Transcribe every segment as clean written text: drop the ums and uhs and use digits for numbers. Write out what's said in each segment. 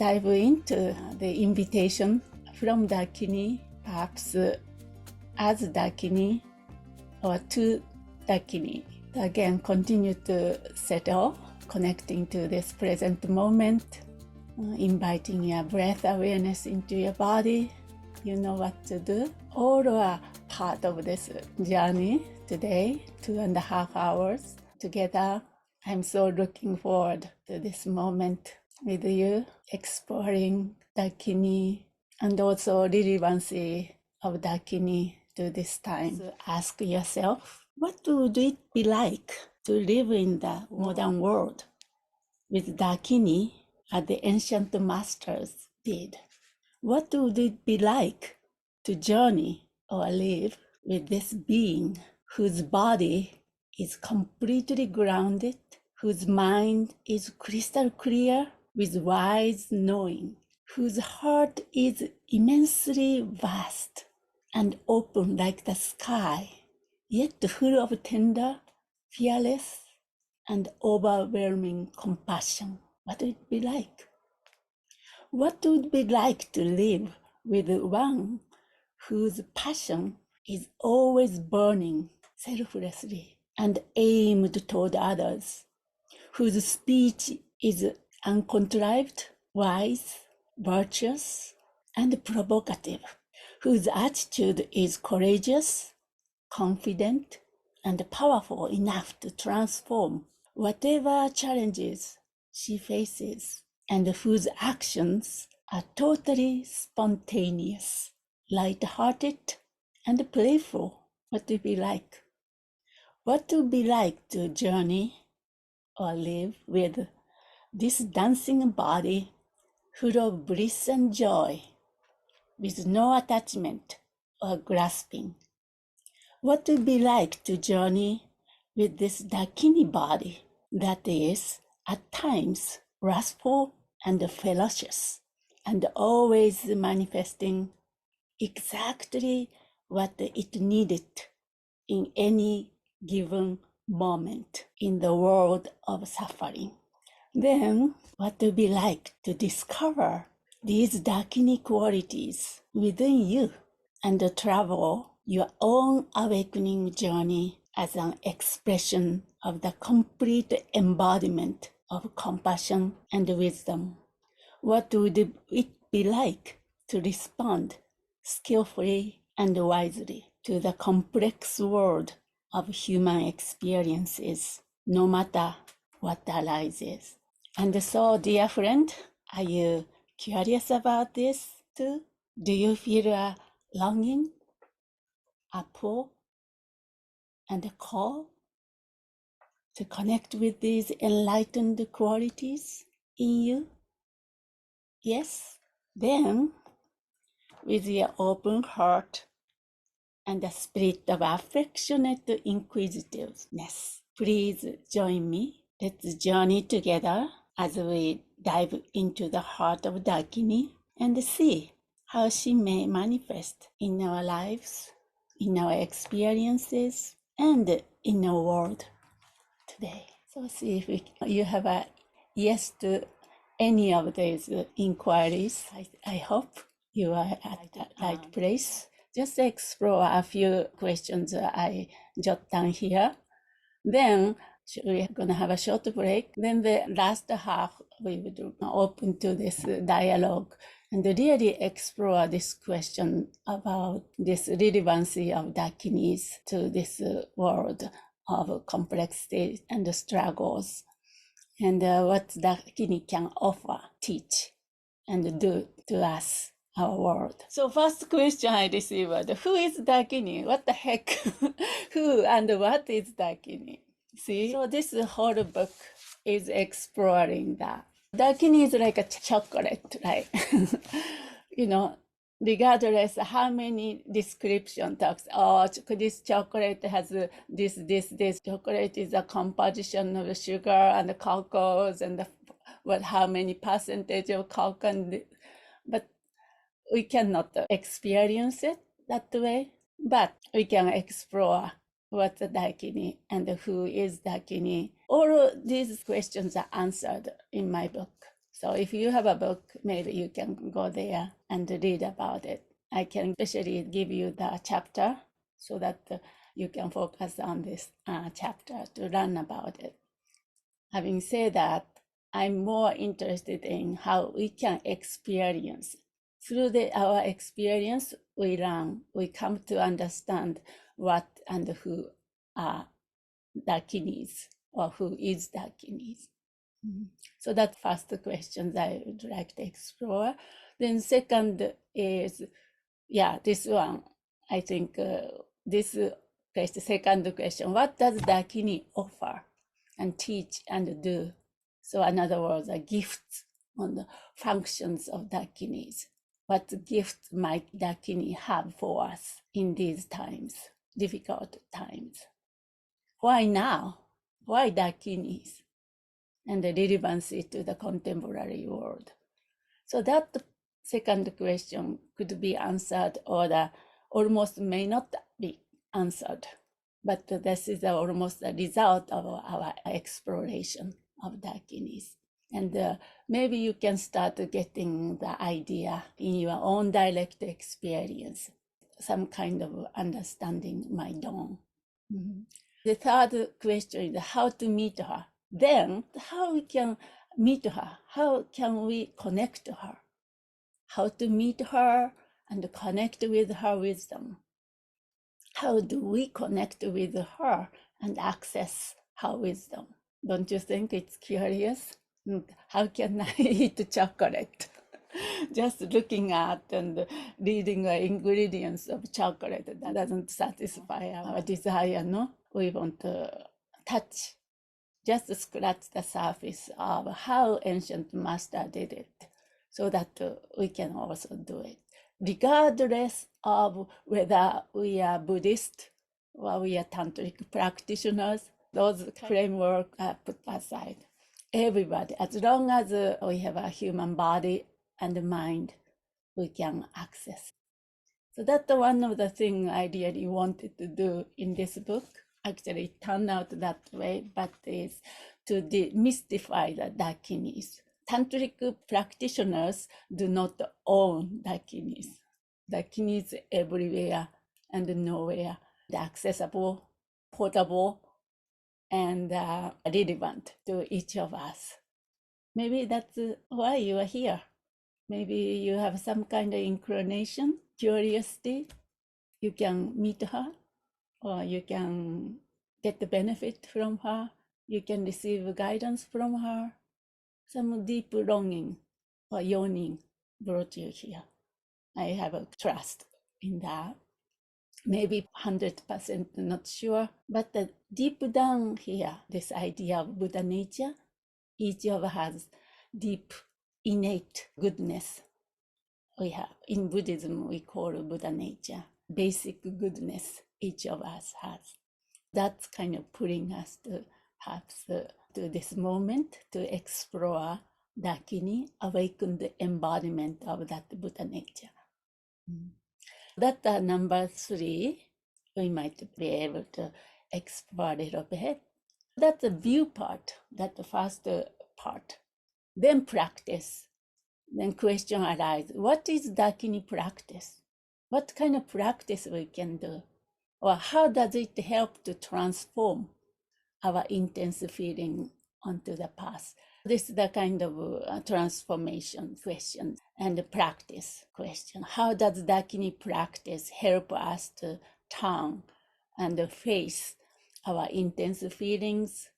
dive into the invitation from Dakini, perhaps as Dakini or to Dakini. Again, continue to settle, connecting to this present moment, inviting your breath awareness into your body. You know what to do. All are part of this journey today, 2.5 hours together. I'm so looking forward to this moment with you, exploring Dakini and also relevancy of Dakini to this time. So ask yourself, what would it be like to live in the modern world with Dakini as the ancient masters did? What would it be like to journey or live with this being whose body is completely grounded, whose mind is crystal clear with wise knowing, whose heart is immensely vast and open like the sky, yet full of tender, fearless, and overwhelming compassion? What would it be like? What would it be like to live with one whose passion is always burning selflessly and aimed toward others, whose speech is uncontrived, wise, virtuous, and provocative, whose attitude is courageous, confident, and powerful enough to transform whatever challenges she faces, and whose actions are totally spontaneous, light-hearted, and playful? What would it be like? What would it be like to journey or live with this dancing body full of bliss and joy, with no attachment or grasping? What would it be like to journey with this Dakini body that is at times wrathful and ferocious, and always manifesting exactly what it needed in any given moment in the world of suffering? Then, what would it be like to discover these Dakini qualities within you and to travel your own awakening journey as an expression of the complete embodiment of compassion and wisdom? What would it be like to respond skillfully and wisely to the complex world of human experiences, no matter what arises? And so, dear friend, are you curious about this too? Do you feel a longing, a pull, and a call to connect with these enlightened qualities in you? Yes? Then, with your open heart and a spirit of affectionate inquisitiveness, please join me. Let's journey together as we dive into the heart of Dakini and see how she may manifest in our lives, in our experiences, and in our world today. So see if you have a yes to any of these inquiries. I hope you are at the right place. Just explore a few questions I jot down here. Then we're going to have a short break. Then the last half, we will open to this dialogue and really explore this question about this relevancy of Dakinis to this world of complexity and struggles, and what Dakini can offer, teach, and do to us, our world. So first question I received, who is Dakini? What the heck? Who and what is Dakini? See, so this whole book is exploring that. Dakini is like a chocolate, right? You know, regardless how many description talks, oh, this chocolate has this chocolate is a composition of sugar and cocoa and how many percentage of cocoa, but we cannot experience it that way, but we can explore what's Dakini and who is Dakini. All of these questions are answered in my book. So if you have a book, maybe you can go there and read about it. I can especially give you the chapter so that you can focus on this chapter to learn about it. Having said that, I'm more interested in how we can experience. Through our experience, we learn, we come to understand what and who are Dakinis, or who is Dakinis. So that's first question that I would like to explore. Then second is, this one. I think this question, second question, what does Dakini offer and teach and do? So in other words, a gift on the functions of Dakinis. What gift might Dakini have for us in these times, difficult times? Why now? Why Dakinis? And the relevancy to the contemporary world. So that second question could be answered, or almost may not be answered. But this is almost a result of our exploration of Dakinis. And maybe you can start getting the idea in your own direct experience. Some kind of understanding might dawn. The third question is how to meet her. Then how we can meet her? How can we connect to her? How to meet her and connect with her wisdom? How do we connect with her and access her wisdom? Don't you think it's curious? How can I eat chocolate? Just looking at and reading the ingredients of chocolate, that doesn't satisfy our desire, no? We want to touch, just scratch the surface of how ancient master did it, so that we can also do it. Regardless of whether we are Buddhist or we are tantric practitioners, those frameworks are put aside. Everybody, as long as we have a human body and mind, we can access. So that's one of the things I really wanted to do in this book. Actually, it turned out that way, but is to demystify the Dakinis. Tantric practitioners do not own Dakinis. Dakinis everywhere and nowhere. They're accessible, portable, and relevant to each of us. Maybe that's why you are here. Maybe you have some kind of inclination, curiosity. You can meet her, or you can get the benefit from her. You can receive guidance from her. Some deep longing or yearning brought you here. I have a trust in that. Maybe 100% not sure, but the deep down here, this idea of Buddha nature, each of us has deep innate goodness. We have, in Buddhism, we call Buddha nature, basic goodness each of us has. That's kind of pulling us to perhaps to this moment to explore Dakini, awakened embodiment of that Buddha nature. That number 3, we might be able to explore a little bit. That's the view part, that's the first part. Then practice. Then question arises, what is Dakini practice? What kind of practice we can do? Or how does it help to transform our intense feeling onto the path? This is the kind of transformation question and the practice question. How does Dakini practice help us to turn and face our intense feelings,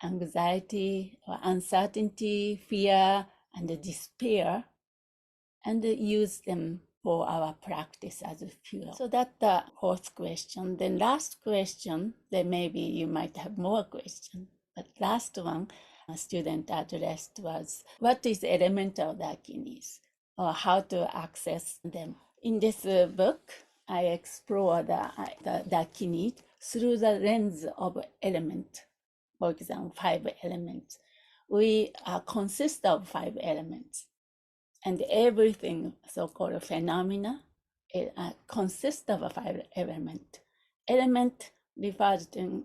anxiety, or uncertainty, fear, and despair, and use them for our practice as a fuel? So that's the fourth question. Then last question, then maybe you might have more questions, but last one a student addressed was, what is elemental Dakinis, or how to access them? In this book, I explore the Dakini through the lens of element. For example, 5 elements. We consist of 5 elements, and everything, so-called phenomena, consists of a 5 element. Element refers to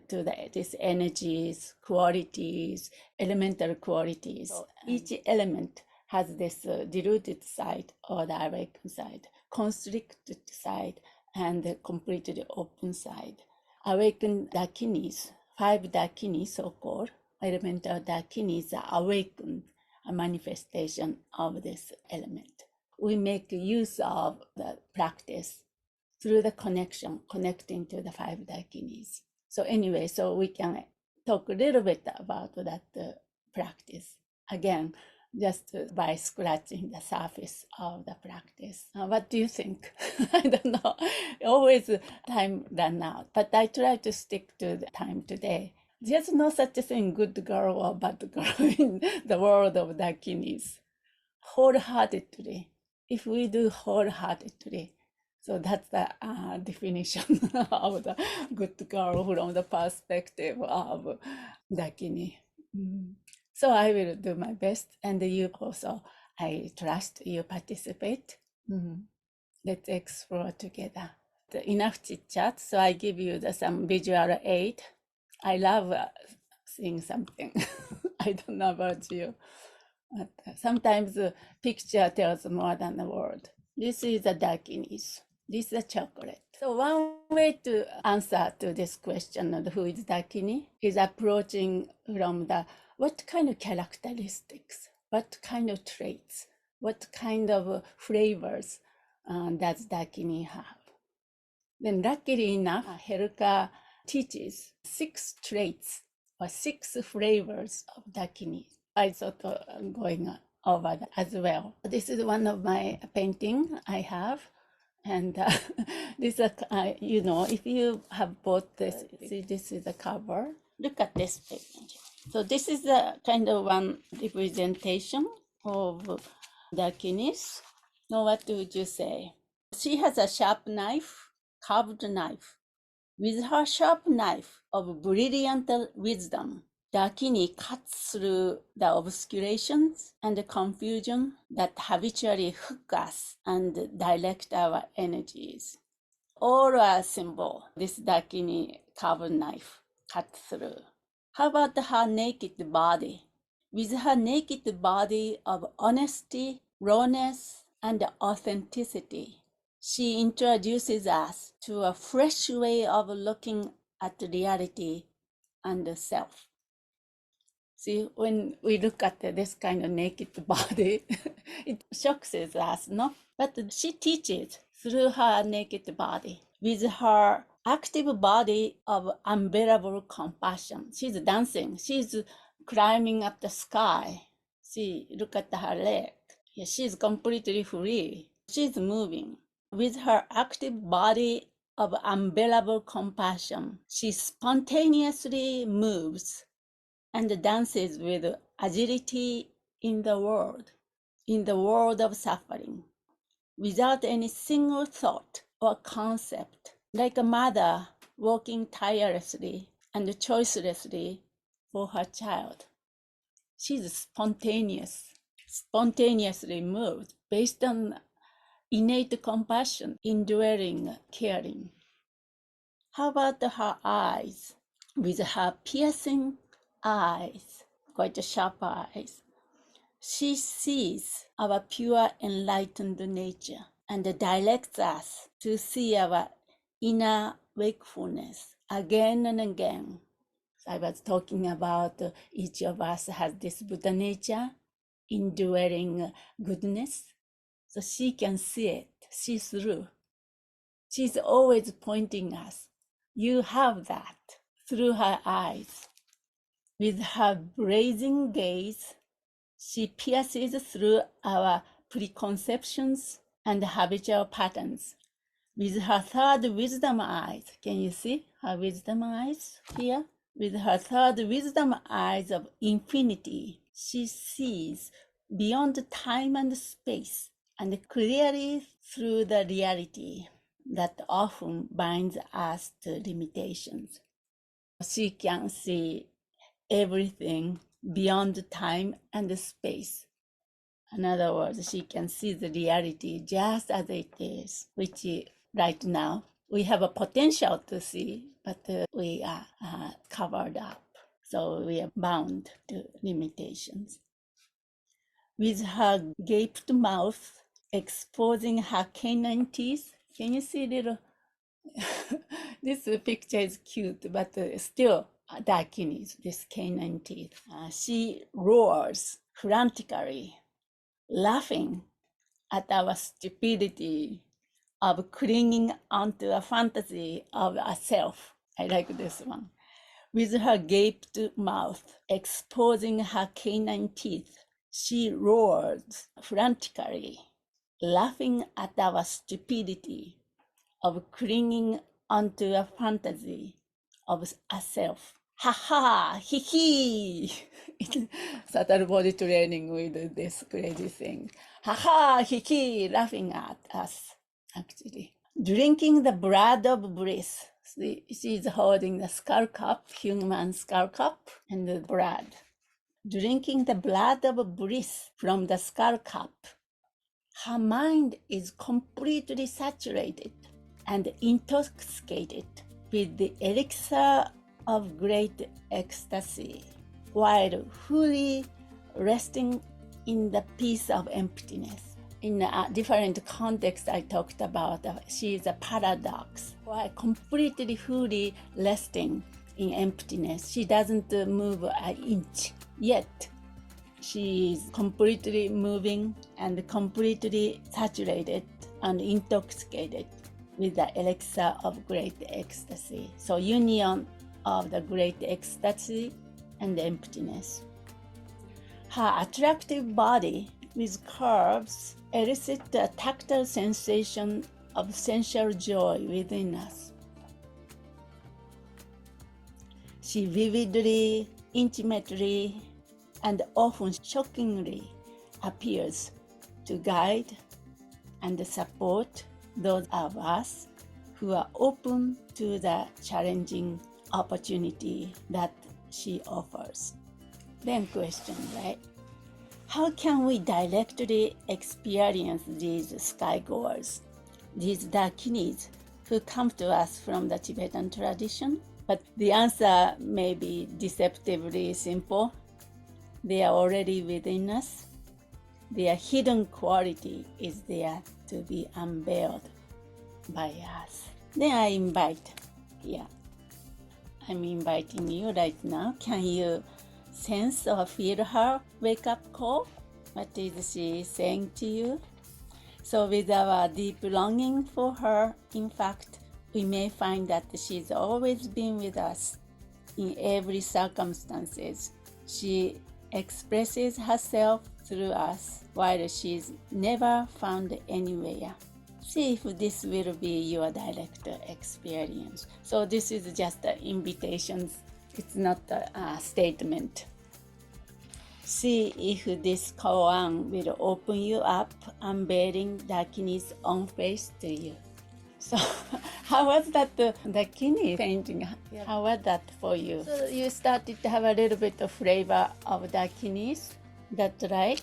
to these energies, qualities, elemental qualities. So each element has this diluted side or the awakened side, constricted side, and the completely open side. Awakened Dakinis, 5 Dakinis, so-called elemental Dakinis, are awakened, a manifestation of this element. We make use of the practice through the connecting to the 5 Dakinis. So anyway, so we can talk a little bit about that practice. Again, just by scratching the surface of the practice. What do you think? I don't know. Always time run out, but I try to stick to the time today. There's no such a thing, good girl or bad girl in the world of Dakinis. Wholeheartedly. If we do wholeheartedly, so that's the definition of the good girl from the perspective of Dakini. So I will do my best, and you also, I trust you participate. Let's explore together. Enough chit chat, so I give you some visual aid. I love seeing something. I don't know about you. But sometimes the picture tells more than the word. This is the Dakinis. This is the chocolate. So one way to answer to this question of who is Dakini is approaching from the what kind of characteristics, what kind of traits, what kind of flavors does Dakini have. Then luckily enough, Heruka teaches 6 traits or 6 flavors of Dakini. I thought of going over that as well. This is one of my painting I have. And this, you know, if you have bought this, see, this is the cover. Look at this page. So this is the kind of one representation of Dakinis. Now, what would you say? She has a sharp knife, carved knife. With her sharp knife of brilliant wisdom, Dakini cuts through the obscurations and the confusion that habitually hook us and direct our energies. All are symbol, this Dakini carved knife cut through. How about her naked body? With her naked body of honesty, rawness, and authenticity, she introduces us to a fresh way of looking at reality and the self. See, when we look at this kind of naked body, it shocks us, no? But she teaches through her naked body, with her active body of unbearable compassion. She's dancing, she's climbing up the sky. See, look at her leg. Yeah, she's completely free. She's moving. With her active body of unbearable compassion, she spontaneously moves and dances with agility in the world of suffering, without any single thought or concept, like a mother walking tirelessly and choicelessly for her child. She's spontaneously moved based on innate compassion, enduring caring. How about her eyes? With her piercing eyes, quite sharp eyes, she sees our pure enlightened nature and directs us to see our inner wakefulness again and again. So I was talking about each of us has this Buddha nature, enduring goodness. So she can see it, see through. She's always pointing us. You have that through her eyes. With her blazing gaze, she pierces through our preconceptions and habitual patterns. With her third wisdom eyes, can you see her wisdom eyes here? With her third wisdom eyes of infinity, she sees beyond time and space and clearly through the reality that often binds us to limitations. She can see everything beyond time and space. In other words, she can see the reality just as it is, which right now we have a potential to see, but we are covered up. So we are bound to limitations. With her gaped mouth exposing her canine teeth. Can you see little? This picture is cute, but still Dakinis, this canine teeth. She roars frantically, laughing at our stupidity of clinging onto a fantasy of a self. I like this one. With her gaped mouth exposing her canine teeth, she roared frantically, laughing at our stupidity of clinging onto a fantasy of a self. Ha ha, he he. Subtle body training with this crazy thing. Ha ha, he he, laughing at us, actually. Drinking the blood of bliss. She's holding the skull cup, human skull cup, and the blood. Drinking the blood of bliss from the skull cup. Her mind is completely saturated and intoxicated with the elixir of great ecstasy, while fully resting in the peace of emptiness. In a different context, I talked about she is a paradox, while completely fully resting in emptiness. She doesn't move an inch, yet she is completely moving and completely saturated and intoxicated with the elixir of great ecstasy. So union of the great ecstasy and emptiness. Her attractive body with curves elicit a tactile sensation of sensual joy within us. She vividly, intimately, and often shockingly appears to guide and support those of us who are open to the challenging opportunity that she offers. Then question, right? How can we directly experience these skygoers, these Dakinis who come to us from the Tibetan tradition? But the answer may be deceptively simple. They are already within us. Their hidden quality is there to be unveiled by us. Then I invite, I'm inviting you right now. Can you sense or feel her wake-up call? What is she saying to you? So with our deep longing for her, in fact, we may find that she's always been with us in every circumstances. She expresses herself through us while she's never found anywhere. See if this will be your direct experience. So this is just an invitation. It's not a statement. See if this koan will open you up, unveiling Dakini's own face to you. So how was that Dakini painting? How was that for you? So you started to have a little bit of flavor of Dakinis, that's right?